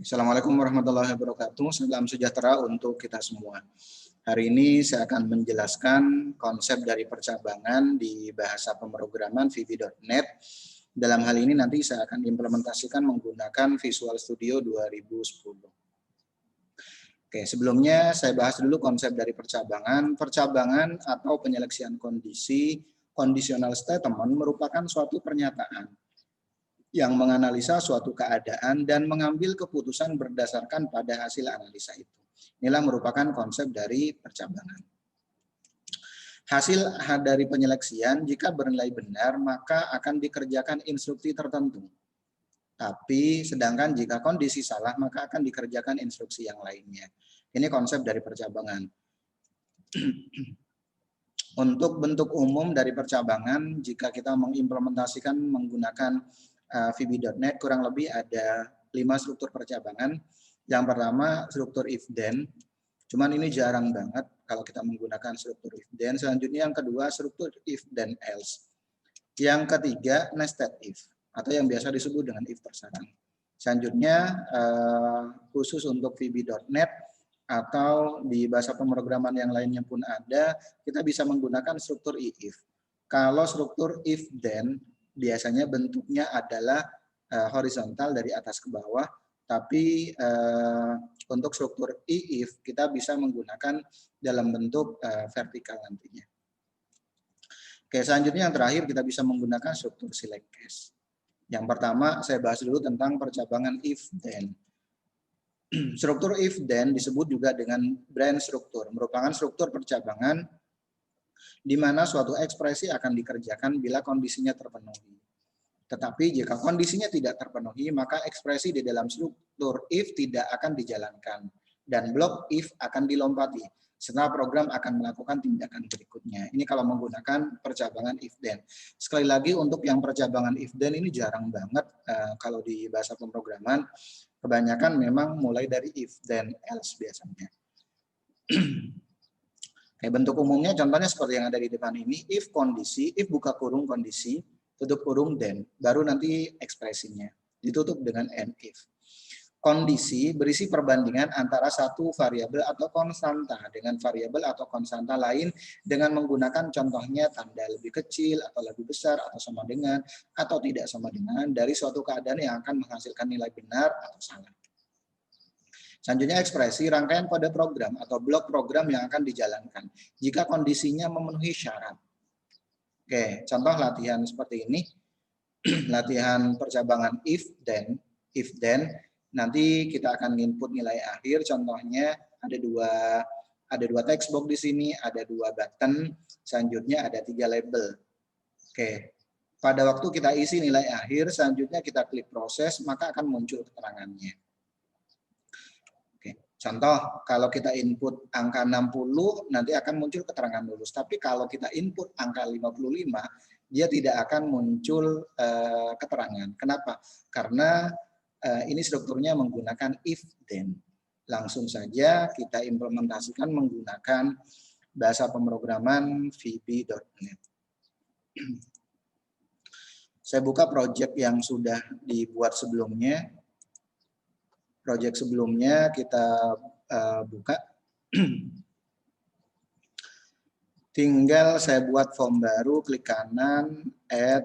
Assalamualaikum warahmatullahi wabarakatuh. Salam sejahtera untuk kita semua. Hari ini saya akan menjelaskan konsep dari percabangan di bahasa pemrograman VB.NET. Dalam hal ini nanti saya akan implementasikan menggunakan Visual Studio 2010. Oke, sebelumnya saya bahas dulu konsep dari percabangan. Percabangan atau penyeleksian kondisi, conditional statement merupakan suatu pernyataan yang menganalisa suatu keadaan dan mengambil keputusan berdasarkan pada hasil analisa itu. Inilah merupakan konsep dari percabangan. Hasil dari penyeleksian jika bernilai benar maka akan dikerjakan instruksi tertentu. Tapi sedangkan jika kondisi salah maka akan dikerjakan instruksi yang lainnya. Ini konsep dari percabangan. Untuk bentuk umum dari percabangan jika kita mengimplementasikan menggunakan VB.NET kurang lebih ada 5 struktur percabangan. Yang pertama struktur if then, cuman ini jarang banget kalau kita menggunakan struktur if then. Selanjutnya yang kedua struktur if then else. Yang ketiga nested if atau yang biasa disebut dengan if persarang. Selanjutnya khusus untuk VB.NET atau di bahasa pemrograman yang lainnya pun ada, kita bisa menggunakan struktur if. Kalau struktur if then biasanya bentuknya adalah horizontal dari atas ke bawah, tapi untuk struktur if kita bisa menggunakan dalam bentuk vertikal nantinya. Oke, selanjutnya yang terakhir kita bisa menggunakan struktur select case. Yang pertama saya bahas dulu tentang percabangan if then. Struktur if then disebut juga dengan branch struktur, merupakan struktur percabangan di mana suatu ekspresi akan dikerjakan bila kondisinya terpenuhi. Tetapi jika kondisinya tidak terpenuhi, maka ekspresi di dalam struktur if tidak akan dijalankan dan blok if akan dilompati. Setelah program akan melakukan tindakan berikutnya. Ini kalau menggunakan percabangan if then. Sekali lagi untuk yang percabangan if then ini jarang banget kalau di bahasa pemrograman. Kebanyakan memang mulai dari if then else biasanya. Bentuk umumnya contohnya seperti yang ada di depan ini, if kondisi, if buka kurung kondisi, tutup kurung then, baru nanti ekspresinya, ditutup dengan and if. Kondisi berisi perbandingan antara satu variabel atau konstanta dengan variabel atau konstanta lain dengan menggunakan contohnya tanda lebih kecil atau lebih besar atau sama dengan atau tidak sama dengan dari suatu keadaan yang akan menghasilkan nilai benar atau salah. Selanjutnya ekspresi rangkaian kode program atau blok program yang akan dijalankan jika kondisinya memenuhi syarat. Oke, contoh latihan seperti ini. Latihan percabangan if then nanti kita akan input nilai akhir. Contohnya ada dua text box di sini, ada 2 button, selanjutnya ada 3 label. Oke. Pada waktu kita isi nilai akhir, selanjutnya kita klik proses, maka akan muncul keterangannya. Contoh, kalau kita input angka 60, nanti akan muncul keterangan lulus. Tapi kalau kita input angka 55, dia tidak akan muncul keterangan. Kenapa? Karena ini strukturnya menggunakan if then. Langsung saja kita implementasikan menggunakan bahasa pemrograman VB.NET. Saya buka project yang sudah dibuat sebelumnya. Project sebelumnya kita buka. Tinggal saya buat form baru, klik kanan, add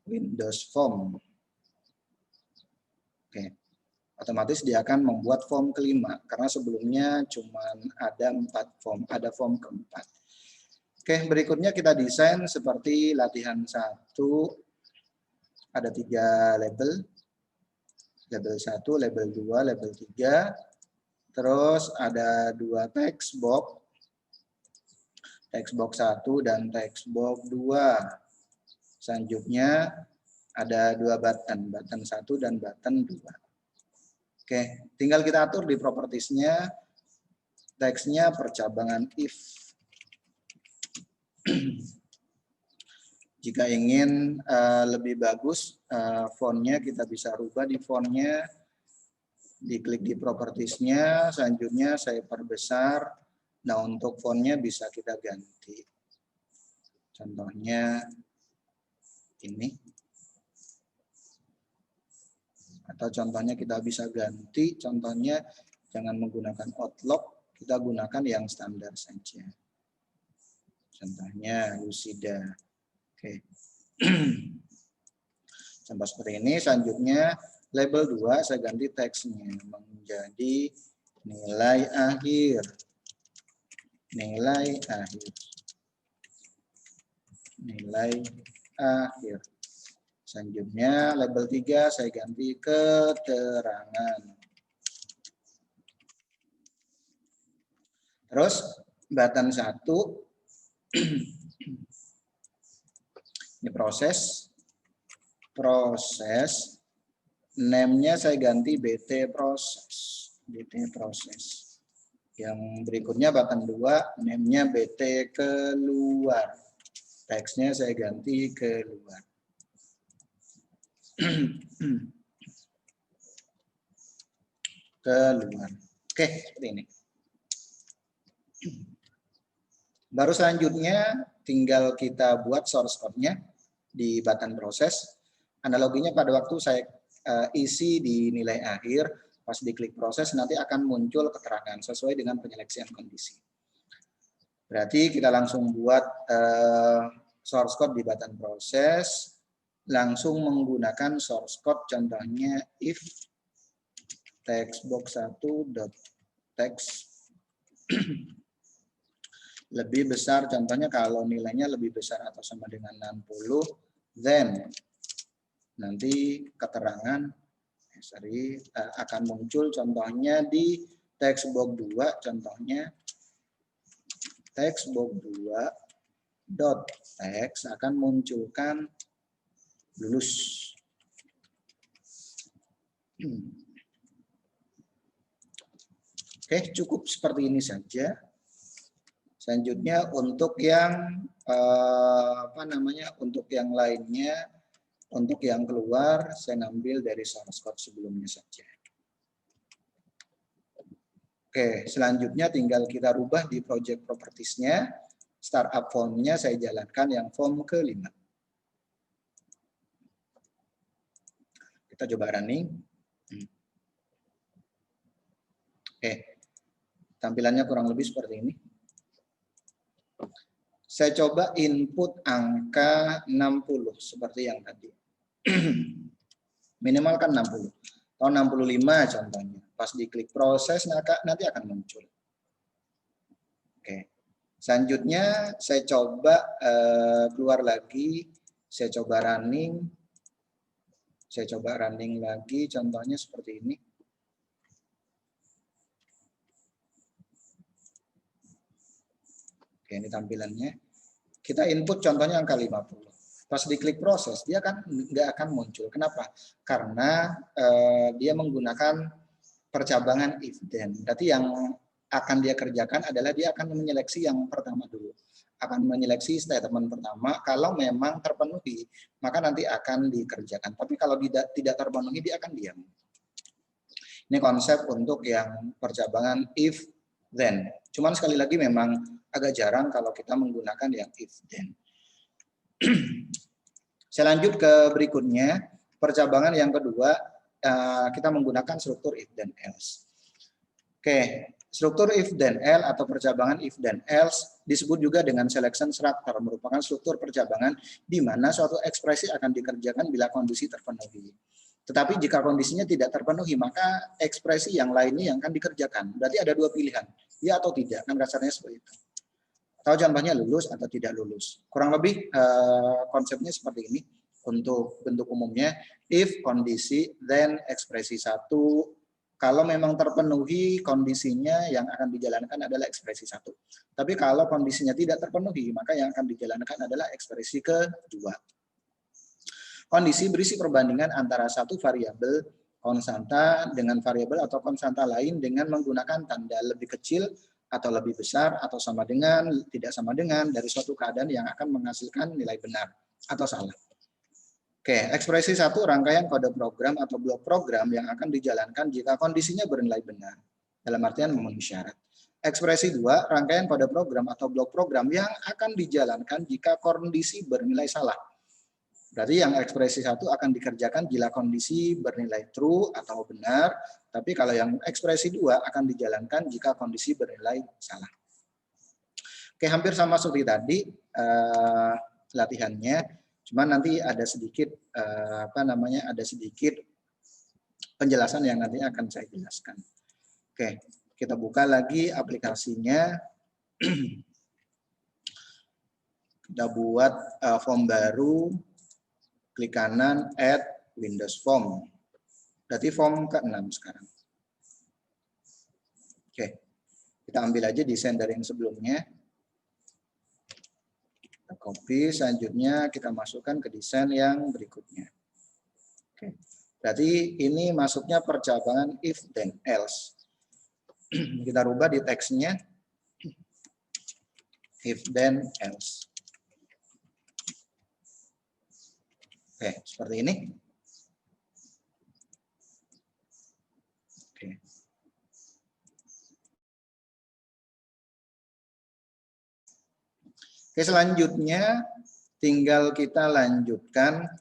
Windows Form. Oke. Otomatis dia akan membuat form kelima, karena sebelumnya cuma ada 4 form, ada form keempat. Oke, berikutnya kita desain seperti latihan 1, ada 3 label. Label 1, label 2, label 3. Terus ada 2 text box. Text box 1 dan text box 2. Selanjutnya ada 2 button, button 1 dan button 2. Oke, tinggal kita atur di propertiesnya. Teksnya percabangan if. Jika ingin lebih bagus fontnya, kita bisa rubah di fontnya, diklik di propertiesnya, selanjutnya saya perbesar. Nah untuk fontnya bisa kita ganti, contohnya ini Atau contohnya kita bisa ganti, contohnya jangan menggunakan outlook, kita gunakan yang standar saja. Contohnya Lucida. Oke. Contoh seperti ini. Selanjutnya label 2 saya ganti teksnya menjadi nilai akhir. Nilai akhir. Nilai akhir. Selanjutnya label 3 saya ganti keterangan. Terus button 1 ini proses name-nya saya ganti BT proses. Yang berikutnya button 2 name-nya BT keluar. Teksnya saya ganti keluar. Keluar. Oke, seperti ini. Baru selanjutnya tinggal kita buat source code-nya di button proses. Analoginya pada waktu saya isi di nilai akhir, pas diklik proses nanti akan muncul keterangan sesuai dengan penyeleksian kondisi. Berarti kita langsung buat source code di button proses, langsung menggunakan source code, contohnya if textbox 1.text lebih besar, contohnya kalau nilainya lebih besar atau sama dengan 60, then nanti keterangan akan muncul, contohnya di textbox 2, contohnya textbox 2.text akan munculkan lulus. Oke, cukup seperti ini saja. Selanjutnya untuk yang untuk yang lainnya, untuk yang keluar saya ngambil dari source code sebelumnya saja. Oke, selanjutnya tinggal kita rubah di project properties-nya. Startup form-nya saya jalankan yang form ke-5. Kita coba running. Oke, tampilannya kurang lebih seperti ini. Saya coba input angka 60 seperti yang tadi. Minimal kan 60 atau 65 contohnya. Pas diklik proses nanti akan muncul. Oke. Selanjutnya saya coba keluar lagi, saya coba running. Saya coba running lagi, contohnya seperti ini. Oke, ini tampilannya. Kita input contohnya angka 50. Pas diklik proses, dia kan nggak akan muncul. Kenapa? Karena dia menggunakan percabangan if then. Berarti yang akan dia kerjakan adalah dia akan menyeleksi yang pertama dulu. Akan menyeleksi statement pertama, kalau memang terpenuhi, maka nanti akan dikerjakan. Tapi kalau tidak terpenuhi, dia akan diam. Ini konsep untuk yang percabangan if then. Cuman sekali lagi memang agak jarang kalau kita menggunakan yang if then. Saya lanjut ke berikutnya, percabangan yang kedua, kita menggunakan struktur if then else. Oke, struktur if then else atau percabangan if then else disebut juga dengan selection structure, merupakan struktur percabangan di mana suatu ekspresi akan dikerjakan bila kondisi terpenuhi. Tetapi jika kondisinya tidak terpenuhi, maka ekspresi yang lainnya yang akan dikerjakan. Berarti ada dua pilihan, ya atau tidak, kan kasarnya seperti itu. Atau contohnya lulus atau tidak lulus. Kurang lebih konsepnya seperti ini untuk bentuk umumnya. If kondisi, then ekspresi 1. Kalau memang terpenuhi kondisinya, yang akan dijalankan adalah ekspresi 1. Tapi kalau kondisinya tidak terpenuhi, maka yang akan dijalankan adalah ekspresi kedua. Kondisi berisi perbandingan antara satu variabel konstanta dengan variabel atau konstanta lain dengan menggunakan tanda lebih kecil atau lebih besar atau sama dengan, tidak sama dengan dari suatu keadaan yang akan menghasilkan nilai benar atau salah. Oke, ekspresi 1 rangkaian kode program atau blok program yang akan dijalankan jika kondisinya bernilai benar, dalam artian memenuhi syarat. Ekspresi 2 rangkaian kode program atau blok program yang akan dijalankan jika kondisi bernilai salah. Berarti yang ekspresi 1 akan dikerjakan bila kondisi bernilai true atau benar, tapi kalau yang ekspresi 2 akan dijalankan jika kondisi bernilai salah. Oke, hampir sama seperti tadi latihannya, cuman nanti ada sedikit ada sedikit penjelasan yang nanti akan saya jelaskan. Oke, kita buka lagi aplikasinya. Kita buat form baru, klik kanan, add Windows Form. Berarti form ke-6 sekarang. Oke, kita ambil aja desain dari yang sebelumnya. Kita copy, selanjutnya kita masukkan ke desain yang berikutnya. Oke, berarti ini masuknya percabangan if then else. Kita rubah di teksnya, if then else. Oke, seperti ini. Oke. Oke, selanjutnya tinggal kita lanjutkan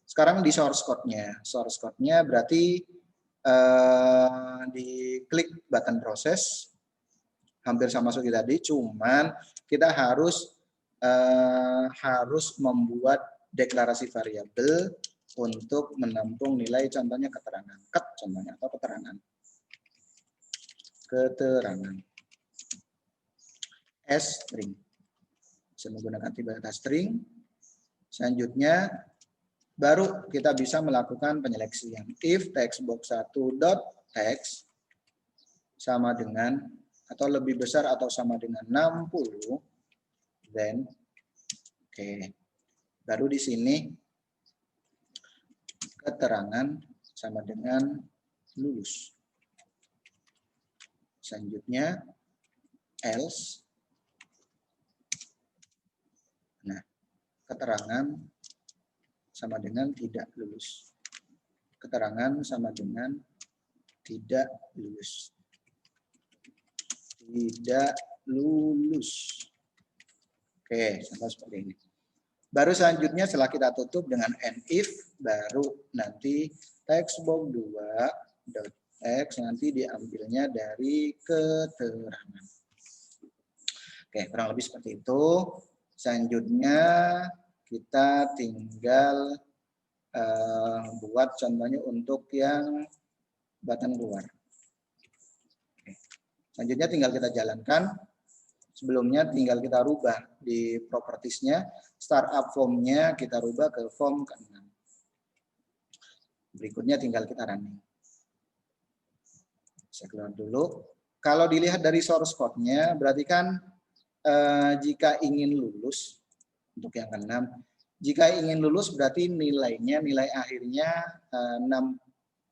sekarang di source code-nya. Source code-nya berarti diklik button proses, hampir sama seperti tadi, cuman kita harus membuat deklarasi variabel untuk menampung nilai, contohnya keterangan, contohnya, atau keterangan. String. Bisa menggunakan tipe data string. Selanjutnya baru kita bisa melakukan penyeleksian. If textbox1.text sama dengan atau lebih besar atau sama dengan 60, then baru di sini keterangan sama dengan lulus. Selanjutnya else. Nah, keterangan sama dengan tidak lulus. Keterangan sama dengan tidak lulus. Tidak lulus. Oke, contoh seperti ini. Baru selanjutnya setelah kita tutup dengan and if, baru nanti textbox2.text nanti diambilnya dari keterangan. Oke, kurang lebih seperti itu. Selanjutnya kita tinggal buat contohnya untuk yang button keluar. Oke. Selanjutnya tinggal kita jalankan. Sebelumnya tinggal kita rubah di propertiesnya, startup form-nya kita rubah ke form ke-6. Berikutnya tinggal kita running. Saya keluar dulu. Kalau dilihat dari source code-nya, berarti kan jika ingin lulus, untuk yang ke-6, jika ingin lulus berarti nilainya, nilai akhirnya 6,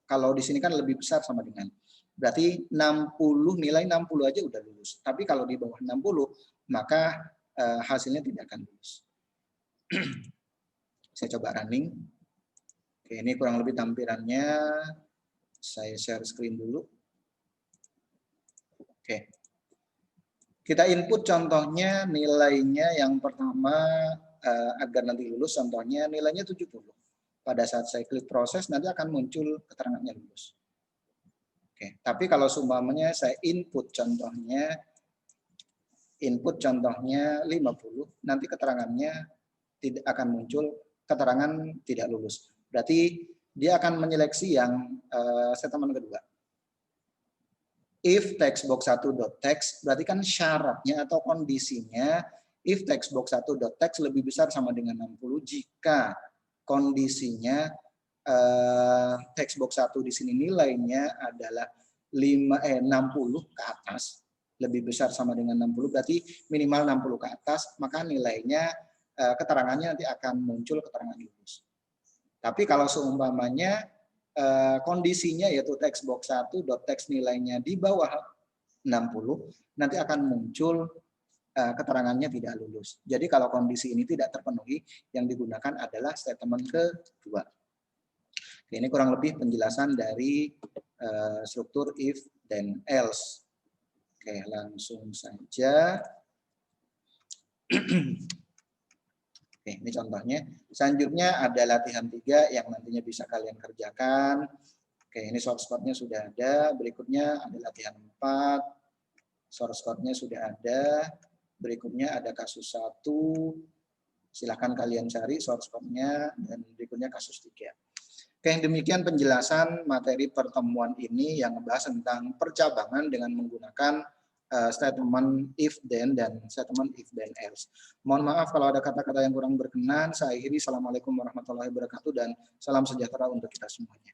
kalau di sini kan lebih besar sama dengan. Berarti 60, nilai 60 aja udah lulus. Tapi kalau di bawah 60, maka hasilnya tidak akan lulus. Saya coba running. Oke, ini kurang lebih tampilannya. Saya share screen dulu. Oke. Kita input contohnya nilainya yang pertama agar nanti lulus, contohnya nilainya 70. Pada saat saya klik proses, nanti akan muncul keterangannya lulus. Oke, tapi kalau seumpamanya saya input contohnya 50, nanti keterangannya tidak akan muncul keterangan tidak lulus. Berarti dia akan menyeleksi yang statement kedua. If textbox1.text, berarti kan syaratnya atau kondisinya if textbox1.text lebih besar sama dengan 60 jika kondisinya textbox 1 di sini nilainya adalah 60 ke atas, lebih besar sama dengan 60, berarti minimal 60 ke atas, maka nilainya keterangannya nanti akan muncul keterangan lulus. Tapi kalau seumpamanya kondisinya yaitu textbox1.text nilainya di bawah 60, nanti akan muncul keterangannya tidak lulus. Jadi kalau kondisi ini tidak terpenuhi, yang digunakan adalah statement kedua. Ini kurang lebih penjelasan dari struktur if then else. Oke, langsung saja. Oke, ini contohnya. Selanjutnya ada latihan 3 yang nantinya bisa kalian kerjakan. Oke, ini source code-nya sudah ada. Berikutnya ada latihan 4. Source code-nya sudah ada. Berikutnya ada kasus 1. Silahkan kalian cari source code-nya. Dan berikutnya kasus 3. Oke, demikian penjelasan materi pertemuan ini yang membahas tentang percabangan dengan menggunakan statement if then dan statement if then else. Mohon maaf kalau ada kata-kata yang kurang berkenan. Saya akhiri. Assalamualaikum warahmatullahi wabarakatuh dan salam sejahtera untuk kita semuanya.